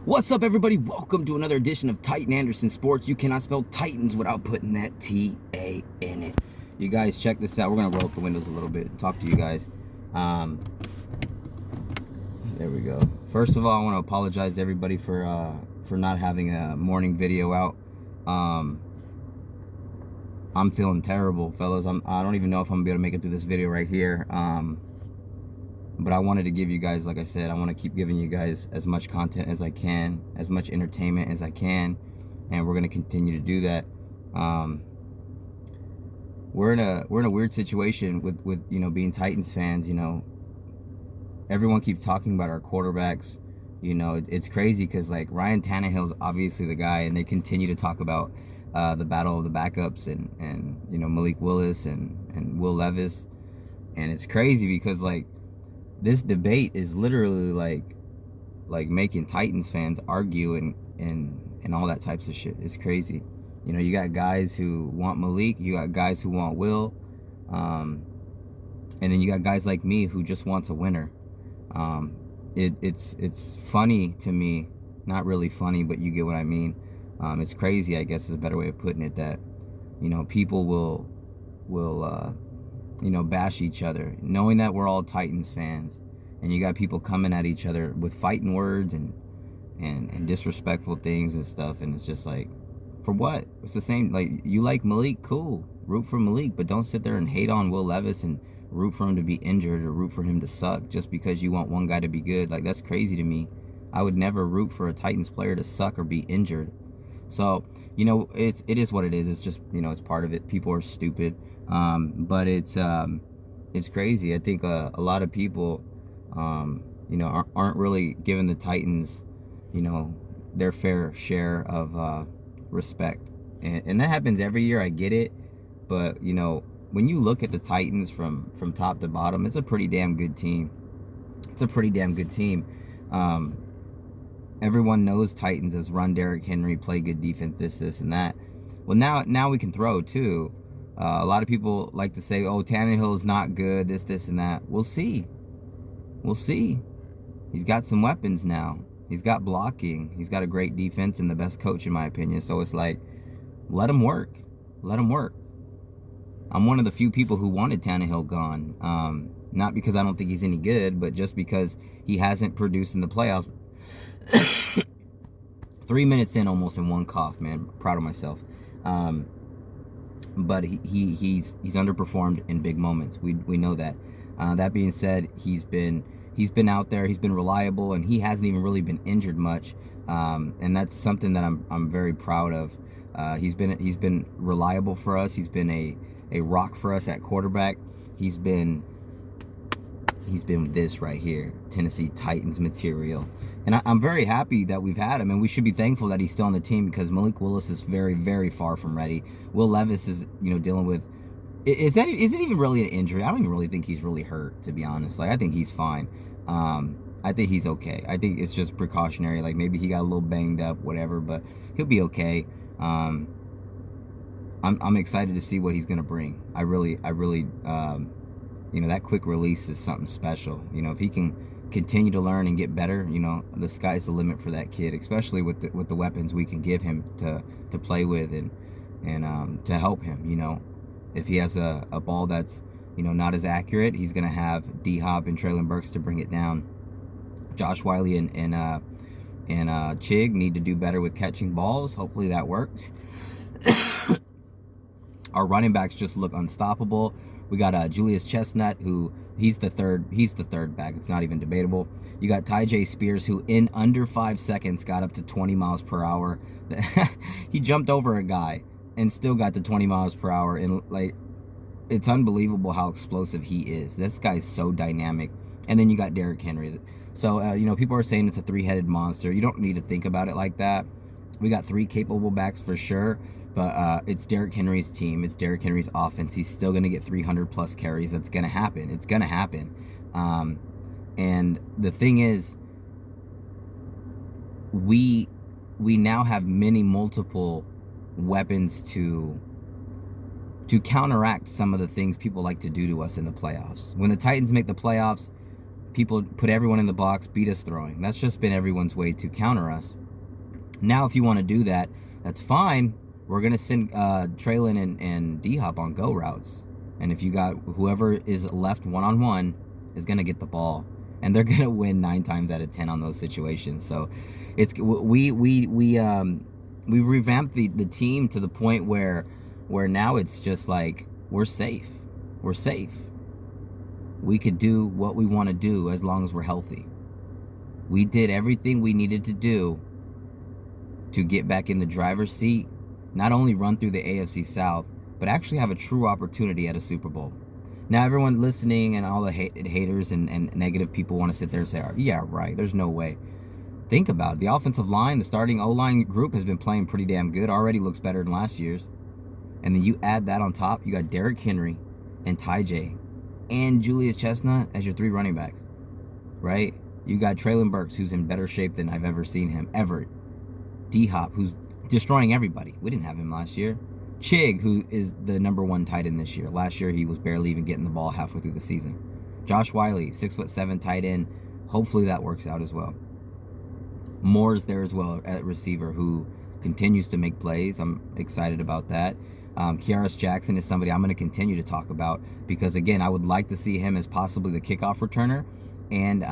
What's up, everybody? Welcome to another edition of Titan Anderson Sports. You cannot spell Titans without putting that T-A in it. You guys, check this out. We're going to roll up the windows a little bit and talk to you guys. There we go. First of all, I want to apologize to everybody for not having a morning video out. I'm feeling terrible, fellas. I don't even know if I'm going to be able to make it through this video right here. But I wanted to give you guys, like I said, I want to keep giving you guys as much content as I can, as much entertainment as I can, and we're going to continue to do that. We're in a weird situation with you know, being Titans fans. You know, everyone keeps talking about our quarterbacks. You know, it's crazy because like Ryan Tannehill's obviously the guy, and they continue to talk about the battle of the backups and you know, Malik Willis and Will Levis, and it's crazy because like, this debate is literally like making Titans fans argue and all that types of shit. It's crazy. You know, you got guys who want Malik, you got guys who want Will, and then you got guys like me who just wants a winner. It's funny to me, not really funny, but you get what I mean. It's crazy, I guess is a better way of putting it, that, you know, people will you know, bash each other, knowing that we're all Titans fans, and you got people coming at each other with fighting words and disrespectful things and stuff, and it's just like, for what? It's the same. Like, you like Malik, cool, root for Malik, but don't sit there and hate on Will Levis and root for him to be injured or root for him to suck just because you want one guy to be good. Like, that's crazy to me. I would never root for a Titans player to suck or be injured. So, you know, it is what it is. It's just, you know, it's part of it. People are stupid. But it's crazy. I think a lot of people, you know, aren't really giving the Titans, you know, their fair share of respect. And that happens every year. I get it. But, you know, when you look at the Titans from top to bottom, it's a pretty damn good team. It's a pretty damn good team. Everyone knows Titans as run Derrick Henry, play good defense, this, and that. Well, now we can throw, too. A lot of people like to say, oh, Tannehill's not good, this, and that. We'll see. We'll see. He's got some weapons now. He's got blocking. He's got a great defense and the best coach, in my opinion. So it's like, let him work. Let him work. I'm one of the few people who wanted Tannehill gone. Not because I don't think he's any good, but just because he hasn't produced in the playoffs. 3 minutes in, almost in one cough, man. Proud of myself. But he's underperformed in big moments. We know that. That being said, he's been out there. He's been reliable, and he hasn't even really been injured much. And that's something that I'm very proud of. He's been reliable for us. He's been a rock for us at quarterback. He's been this right here, Tennessee Titans material. And I'm very happy that we've had him, and we should be thankful that he's still on the team, because Malik Willis is very, very far from ready. Will Levis is, you know, dealing with, is it even really an injury? I don't even really think he's really hurt, to be honest. Like, I think he's fine. I think he's okay. I think it's just precautionary. Like, maybe he got a little banged up, whatever, but he'll be okay. I'm excited to see what he's gonna bring. I really, you know, that quick release is something special. You know, if he can continue to learn and get better, you know, the sky's the limit for that kid, especially with the weapons we can give him to play with and to help him. You know, if he has a ball that's, you know, not as accurate, he's gonna have D-Hop and Treylon Burks to bring it down. Josh Wiley and Chig need to do better with catching balls. Hopefully that works. Our running backs just look unstoppable. We got Julius Chestnut, who he's the third back. It's not even debatable. You got TYJAE Spears, who in under 5 seconds got up to 20 miles per hour. He jumped over a guy and still got to 20 miles per hour. And like, it's unbelievable how explosive he is. This guy's so dynamic. And then you got Derrick Henry. So, you know, people are saying it's a three-headed monster. You don't need to think about it like that. We got three capable backs for sure. But it's Derrick Henry's team. It's Derrick Henry's offense. He's still going to get 300-plus carries. That's going to happen. It's going to happen. And the thing is, we now have multiple weapons to counteract some of the things people like to do to us in the playoffs. When the Titans make the playoffs, people put everyone in the box, beat us throwing. That's just been everyone's way to counter us. Now, if you want to do that, that's fine. We're going to send Treylon and D-Hop on go routes. And if you got whoever is left one-on-one is going to get the ball. And they're going to win 9 times out of 10 on those situations. So it's we revamped the team to the point where now it's just like we're safe. We're safe. We could do what we want to do as long as we're healthy. We did everything we needed to do to get back in the driver's seat, not only run through the AFC South, but actually have a true opportunity at a Super Bowl. Now, everyone listening and all the haters and negative people want to sit there and say, yeah, right, there's no way. Think about it. The offensive line, the starting O-line group has been playing pretty damn good. Already looks better than last year's. And then you add that on top, you got Derrick Henry and TYJAE and Julius Chestnut as your 3 running backs, right? You got Treylon Burks, who's in better shape than I've ever seen him, ever. D-Hop, who's destroying everybody. We didn't have him last year. Chig, who is the #1 tight end this year. Last year, he was barely even getting the ball halfway through the season. Josh Wiley, 6'7" tight end. Hopefully that works out as well. Moore's there as well at receiver, who continues to make plays. I'm excited about that. Kearis Jackson is somebody I'm going to continue to talk about because, again, I would like to see him as possibly the kickoff returner and,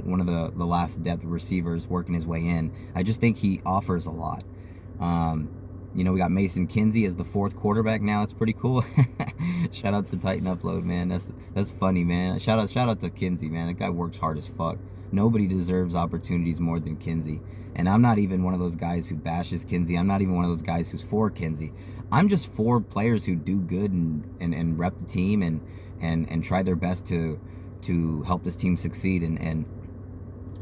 one of the last depth receivers working his way in. I just think he offers a lot. We got Mason Kinsey as the 4th quarterback now. It's pretty cool. Shout out to Titan Upload, man. That's funny, man. Shout out to Kinsey, man. That guy works hard as fuck. Nobody deserves opportunities more than Kinsey. And I'm not even one of those guys who bashes Kinsey. I'm not even one of those guys who's for Kinsey. I'm just for players who do good and rep the team and try their best to help this team succeed. And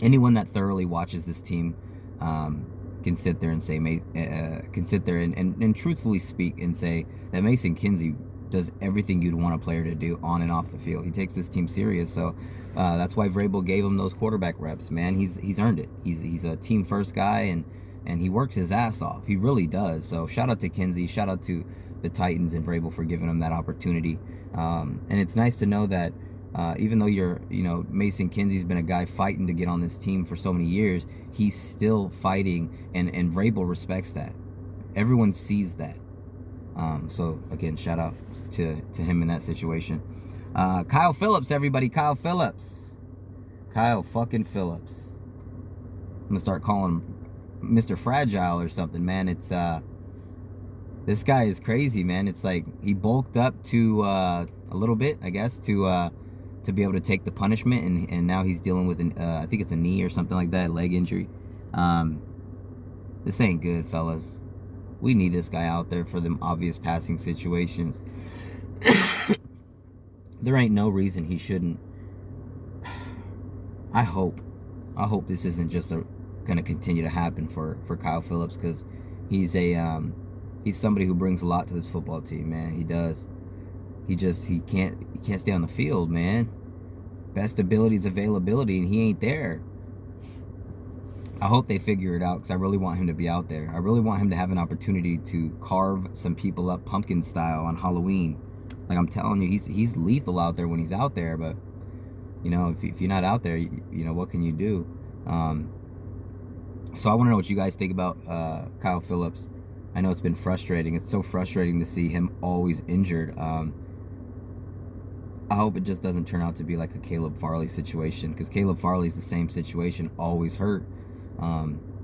anyone that thoroughly watches this team can sit there and say, can sit there and truthfully speak and say that Mason Kinsey does everything you'd want a player to do on and off the field. He takes this team serious, so that's why Vrabel gave him those quarterback reps, man. He's earned it. He's a team first guy, and he works his ass off. He really does. So shout out to Kinsey, shout out to the Titans and Vrabel for giving him that opportunity. And it's nice to know that even though Mason Kinsey's been a guy fighting to get on this team for so many years, he's still fighting, and Vrabel respects that. Everyone sees that. So again, shout out to him in that situation. Kyle Phillips, everybody. Kyle Phillips. Kyle fucking Phillips. I'm gonna start calling him Mr. Fragile or something, man. It's this guy is crazy, man. It's like he bulked up to a little bit, I guess, to be able to take the punishment, and now he's dealing with I think it's a knee or something like that, leg injury. This ain't good, fellas. We need this guy out there for them obvious passing situations. There ain't no reason he shouldn't. I hope this isn't just going to continue to happen for Kyle Phillips, because he's somebody who brings a lot to this football team, man. He does. He can't stay on the field, man. Best ability is availability, and he ain't there. I hope they figure it out, because I really want him to be out there. I really want him to have an opportunity to carve some people up pumpkin style on Halloween. Like I'm telling you, he's lethal out there when he's out there. But if you're not out there, what can you do? So I want to know what you guys think about Kyle Phillips. I know it's been frustrating. It's so frustrating to see him always injured. I hope it just doesn't turn out to be like a Caleb Farley situation, because Caleb Farley's the same situation, always hurt.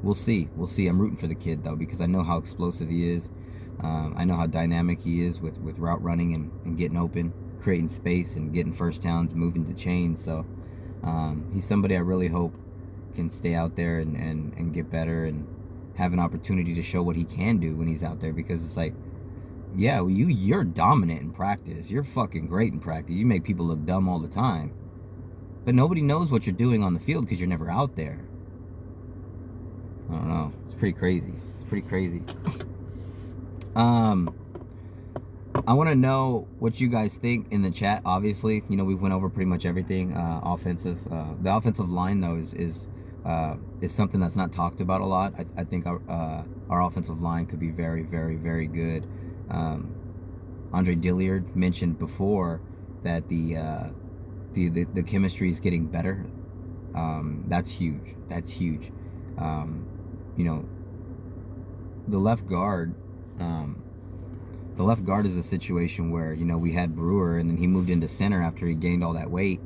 We'll see. I'm rooting for the kid, though, because I know how explosive he is. I know how dynamic he is with route running and getting open, creating space, and getting first downs, moving the chains. So he's somebody I really hope can stay out there and get better and have an opportunity to show what he can do when he's out there, because it's like, yeah, well, you're dominant in practice. You're fucking great in practice. You make people look dumb all the time. But nobody knows what you're doing on the field because you're never out there. I don't know. It's pretty crazy. I want to know what you guys think in the chat. Obviously, we went over pretty much everything offensive. The offensive line, though, is something that's not talked about a lot. I think our offensive line could be very, very, very good. Andre Dilliard mentioned before that the the chemistry is getting better. That's huge. That's huge. You know, the left guard. The left guard is a situation where, you know, we had Brewer and then he moved into center after he gained all that weight.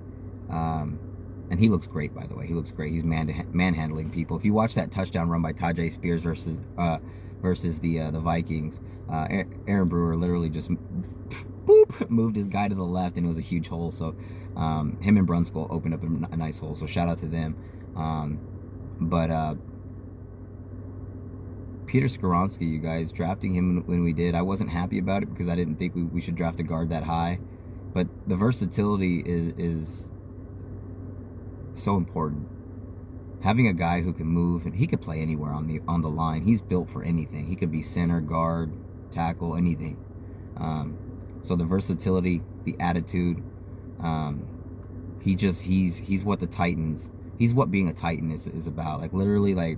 And he looks great, by the way. He looks great. He's manhandling people. If you watch that touchdown run by TYJAE Spears versus the Vikings, Aaron Brewer literally just boop moved his guy to the left, and it was a huge hole. So him and Brunskill opened up a nice hole. So shout out to them. But Peter Skoronski, you guys, drafting him when we did, I wasn't happy about it because I didn't think we should draft a guard that high. But the versatility is so important. Having a guy who can move, and he could play anywhere on the line. He's built for anything. He could be center, guard, tackle, anything. So the versatility, the attitude, he's what the Titans, he's what being a Titan is about. Like literally, like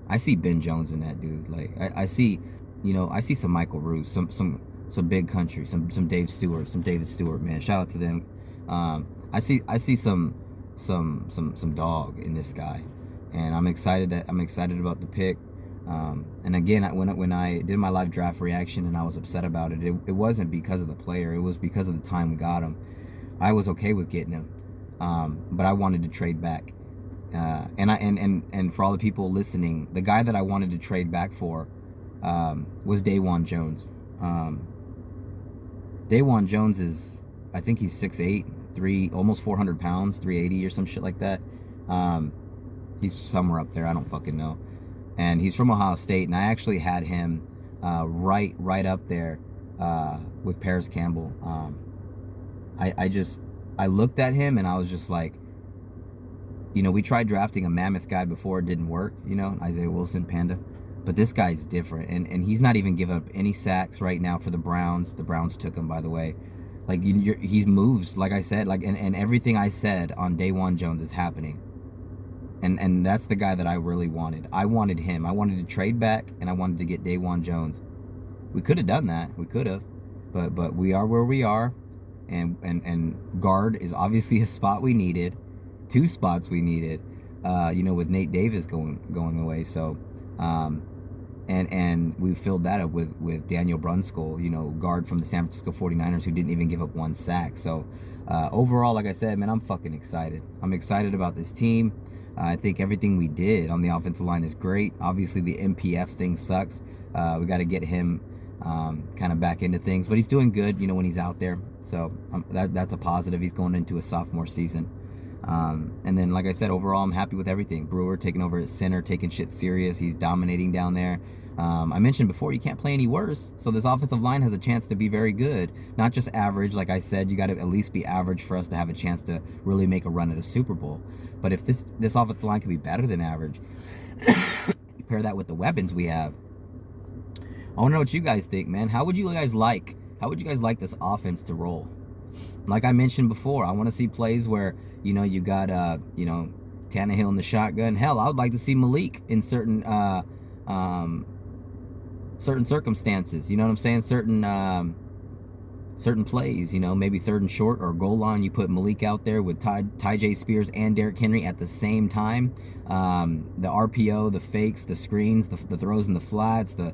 I see Ben Jones in that dude. Like I see, you know, I see some Michael Roos, some big country, some David Stewart, man. Shout out to them. I see some dog in this guy, and I'm excited about the pick. And again, when I did my live draft reaction and I was upset about it, it wasn't because of the player. It was because of the time we got him. I was okay with getting him, but I wanted to trade back. And for all the people listening, the guy that I wanted to trade back for was DaJuan Jones. DaJuan Jones is, I think he's 6'8", almost 400 pounds, 380 or some shit like that. He's somewhere up there, I don't fucking know. And he's from Ohio State, and I actually had him right up there with Paris Campbell. I looked at him and I was just like, you know, we tried drafting a mammoth guy before, it didn't work, you know, Isaiah Wilson, Panda. But this guy's different, and he's not even giving up any sacks right now for the Browns. The Browns took him, by the way. Like, he moves, like I said, like, and everything I said on DaJuan Jones is happening. And that's the guy that I really wanted. I wanted him. I wanted to trade back, and I wanted to get DaJuan Jones. We could have done that. We could have. But we are where we are. And guard is obviously a spot we needed. 2 spots we needed. You know, with Nate Davis going away. So, and we filled that up with Daniel Brunskill, you know, guard from the San Francisco 49ers, who didn't even give up 1 sack. So, overall, like I said, man, I'm fucking excited. I'm excited about this team. I think everything we did on the offensive line is great. Obviously, the MPF thing sucks. We got to get him kind of back into things. But he's doing good, you know, when he's out there. So that's a positive. He's going into a sophomore season. And then, like I said, overall, I'm happy with everything. Brewer taking over at center, taking shit serious. He's dominating down there. I mentioned before, you can't play any worse. So this offensive line has a chance to be very good. Not just average. Like I said, you got to at least be average for us to have a chance to really make a run at a Super Bowl. But if this offensive line can be better than average, you pair that with the weapons we have. I want to know what you guys think, man. How would you guys like this offense to roll? Like I mentioned before, I want to see plays where, you know, you got, you know, Tannehill in the shotgun. Hell, I would like to see Malik in certain circumstances. You know what I'm saying? Certain plays, you know, maybe 3rd and short or goal line, you put Malik out there with TYJAE Spears and Derrick Henry at the same time. The RPO, the fakes, the screens, the throws in the flats, the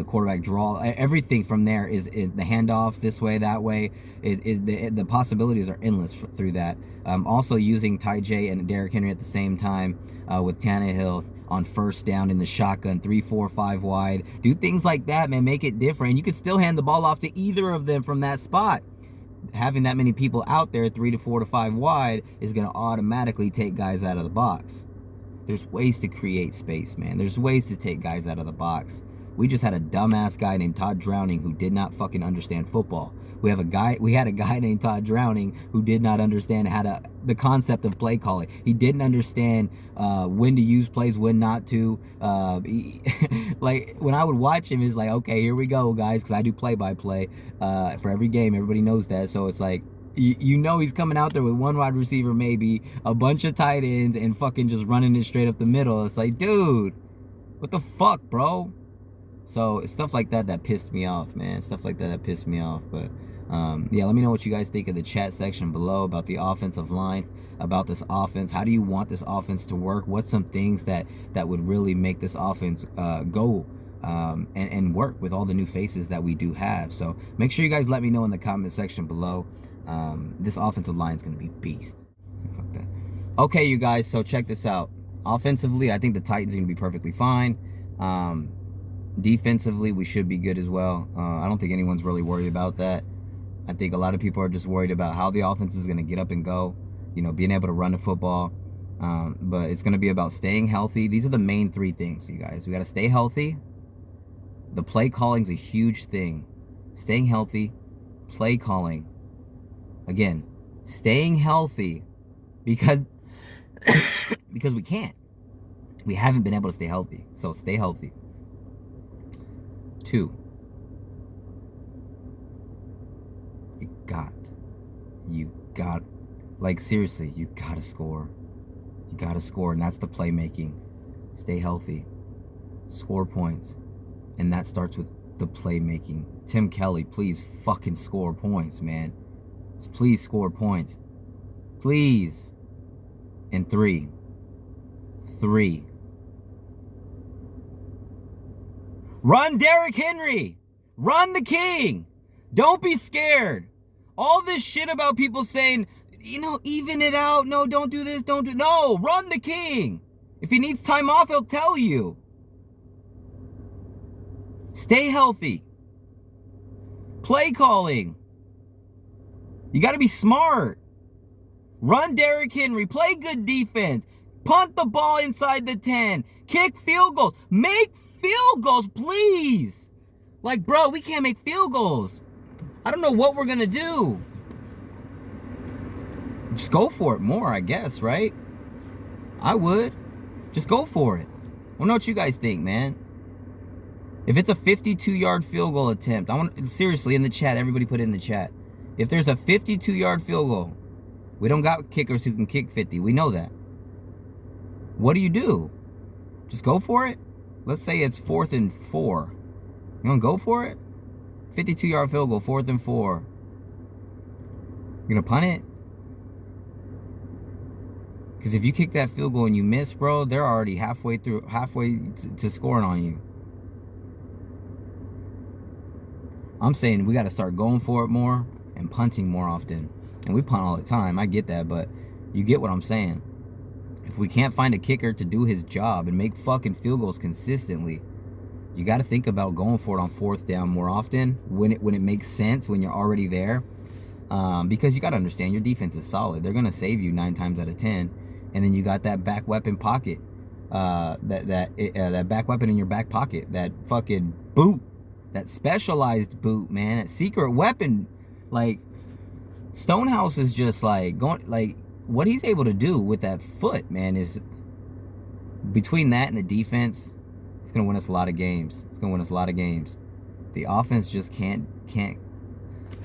quarterback draw, everything from there is the handoff this way, that way. The possibilities are endless through that. Also using TYJAE and Derrick Henry at the same time with Tannehill on 1st down in the shotgun, 3, 4, 5 wide. Do things like that, man. Make it different. And you could still hand the ball off to either of them from that spot. Having that many people out there, 3 to 4 to 5 wide, is going to automatically take guys out of the box. There's ways to create space, man. There's ways to take guys out of the box. We just had a dumbass guy named Todd Drowning who did not fucking understand football. We had a guy named Todd Drowning who did not understand the concept of play calling. He didn't understand when to use plays, when not to. Like, when I would watch him, it's like, okay, here we go, guys, because I do play-by-play for every game. Everybody knows that. So it's like, you know he's coming out there with 1 wide receiver, maybe, a bunch of tight ends, and fucking just running it straight up the middle. It's like, dude, what the fuck, bro? So it's stuff like that pissed me off, man. Stuff like that pissed me off. But Yeah, let me know what you guys think of the chat section below about the offensive line, about this offense. How do you want this offense to work? What's some things that would really make this offense go and work with all the new faces that we do have? So make sure you guys let me know in the comment section below. This offensive line is going to be beast. Fuck that. Okay, you guys, so check this out. Offensively, I think the Titans are going to be perfectly fine. Defensively, we should be good as well. I don't think anyone's really worried about that. I think a lot of people are just worried about how the offense is going to get up and go, you know, being able to run the football. But it's going to be about staying healthy. These are the main three things, you guys. We got to stay healthy. The play calling is a huge thing. Staying healthy, play calling. Again, staying healthy because because we can't. We haven't been able to stay healthy. So stay healthy. 2. You got, like, seriously, you gotta score. You gotta score, and that's the playmaking. Stay healthy. Score points. And that starts with the playmaking. Tim Kelly, please fucking score points, man. Please score points. Please. And 3. Run Derrick Henry. Run the king. Don't be scared. All this shit about people saying, you know, even it out. No, don't do this. Don't do... No, run the king. If he needs time off, he'll tell you. Stay healthy. Play calling. You got to be smart. Run Derrick Henry. Play good defense. Punt the ball inside the 10. Kick field goals. Make field goals, please. Like, bro, we can't make field goals. I don't know what we're going to do. Just go for it more, I guess, right? I would. Just go for it. I don't know what you guys think, man. If it's a 52-yard field goal attempt, I want, seriously, in the chat, everybody put it in the chat. If there's a 52-yard field goal, we don't got kickers who can kick 50. We know that. What do? Just go for it? Let's say it's 4th and 4. You going to go for it? 52-yard field goal, 4th and 4. You going to punt it? Because if you kick that field goal and you miss, bro, they're already halfway to scoring on you. I'm saying we got to start going for it more and punting more often. And we punt all the time. I get that, but you get what I'm saying. If we can't find a kicker to do his job and make fucking field goals consistently, you got to think about going for it on 4th down more often when it makes sense, when you're already there. Because you got to understand, your defense is solid. They're going to save you 9 times out of 10. And then you got that back weapon pocket. That back weapon in your back pocket. That fucking boot. That specialized boot, man. That secret weapon. Like, Stonehouse is just like going, like, what he's able to do with that foot, man, is between that and the defense, it's going to win us a lot of games. It's going to win us a lot of games. The offense just can't.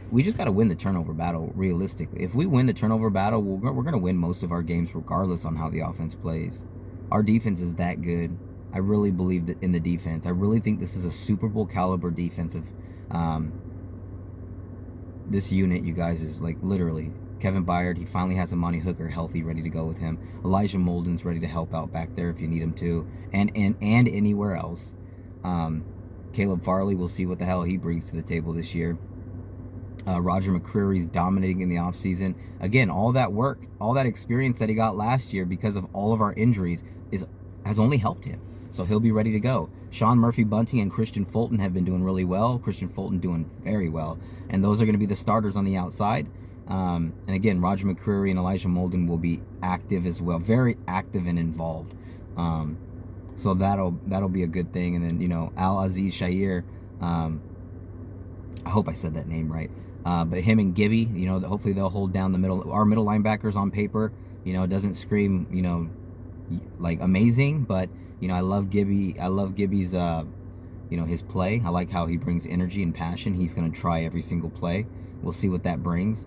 We just got to win the turnover battle realistically. If we win the turnover battle, we're going to win most of our games regardless on how the offense plays. Our defense is that good. I really believe that in the defense. I really think this is a Super Bowl caliber defensive. This unit, you guys, is like literally. Kevin Byard, he finally has Amani Hooker healthy, ready to go with him. Elijah Molden's ready to help out back there if you need him to. And anywhere else. Caleb Farley, we'll see what the hell he brings to the table this year. Roger McCreary's dominating in the offseason. Again, all that work, all that experience that he got last year because of all of our injuries has only helped him. So he'll be ready to go. Sean Murphy-Bunting and Christian Fulton have been doing really well. Christian Fulton doing very well. And those are going to be the starters on the outside. And again, Roger McCreary and Elijah Molden will be active as well. Very active and involved. So that'll be a good thing. And then, you know, Al-Aziz Shair, I hope I said that name right. But him and Gibby, you know, hopefully they'll hold down the middle. Our middle linebackers on paper, you know, it doesn't scream, you know, like amazing, but you know, I love Gibby. I love Gibby's, you know, his play. I like how he brings energy and passion. He's gonna try every single play. We'll see what that brings.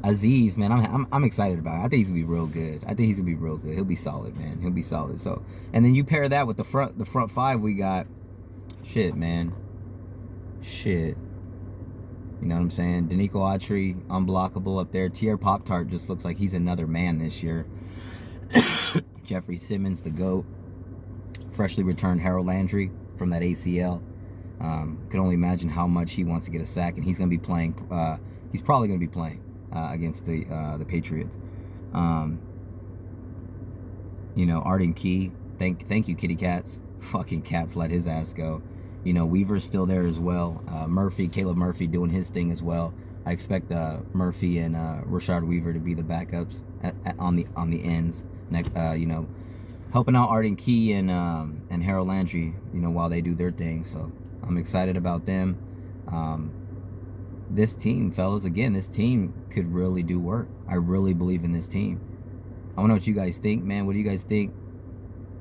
Aziz, man, I'm excited about it. I think he's gonna be real good. He'll be solid, man. He'll be solid. So, and then you pair that with the front five we got. Shit, man. Shit. You know what I'm saying? Danico Autry, unblockable up there. Tierra Pop-Tart just looks like he's another man this year. Jeffrey Simmons, the GOAT. Freshly returned Harold Landry from that ACL. Can only imagine how much he wants to get a sack, and he's going to be playing. He's probably going to be playing against the Patriots. You know, Arden Key. Thank you, Kitty Cats. Fucking Cats let his ass go. You know, Weaver's still there as well. Caleb Murphy doing his thing as well. I expect Murphy and Rashard Weaver to be the backups on the ends. You know, helping out Arden Key and Harold Landry, you know, while they do their thing. So I'm excited about them. This team, fellas, again, this team could really do work. I really believe in this team. I want to know what you guys think, man. What do you guys think?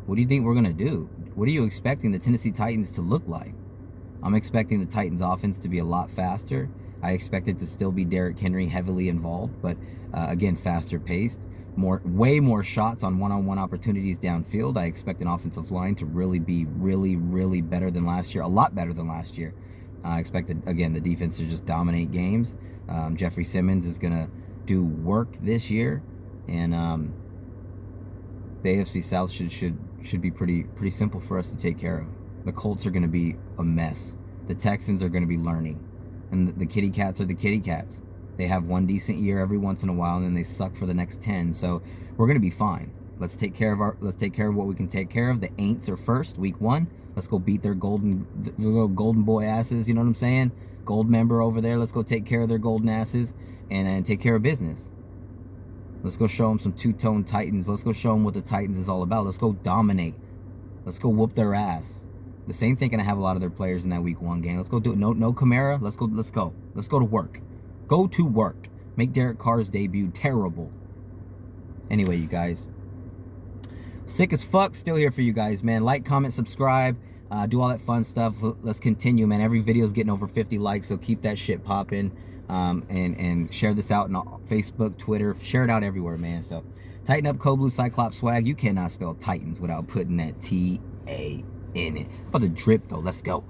What do you think we're going to do? What are you expecting the Tennessee Titans to look like? I'm expecting the Titans offense to be a lot faster. I expect it to still be Derrick Henry heavily involved, but again, faster paced. Way more shots on one-on-one opportunities downfield. I expect an offensive line to really be really better than last year. A lot better than last year. I expect, again, the defense to just dominate games. Jeffrey Simmons is going to do work this year. And the AFC South should be pretty simple for us to take care of. The Colts are going to be a mess. The Texans are going to be learning. And the Kitty Cats are the Kitty Cats. They have one decent year every once in a while, and then they suck for the next 10. So we're going to be fine. Let's take care of what we can take care of. The Aints are first, week 1. Let's go beat their little golden boy asses. You know what I'm saying? Gold member over there. Let's go take care of their golden asses and take care of business. Let's go show them some two-tone Titans. Let's go show them what the Titans is all about. Let's go dominate. Let's go whoop their ass. The Saints ain't gonna have a lot of their players in that week 1 game. Let's go do it. No Kamara. Let's go. Let's go to work. Go to work. Make Derek Carr's debut terrible. Anyway, you guys. Sick as fuck. Still here for you guys, man. Like, comment, subscribe. Do all that fun stuff. Let's continue, man. Every video is getting over 50 likes, so keep that shit popping. And share this out on Facebook, Twitter. Share it out everywhere, man. So tighten up, Code Blue Cyclops swag. You cannot spell Titans without putting that T-A in it. How about the drip, though? Let's go.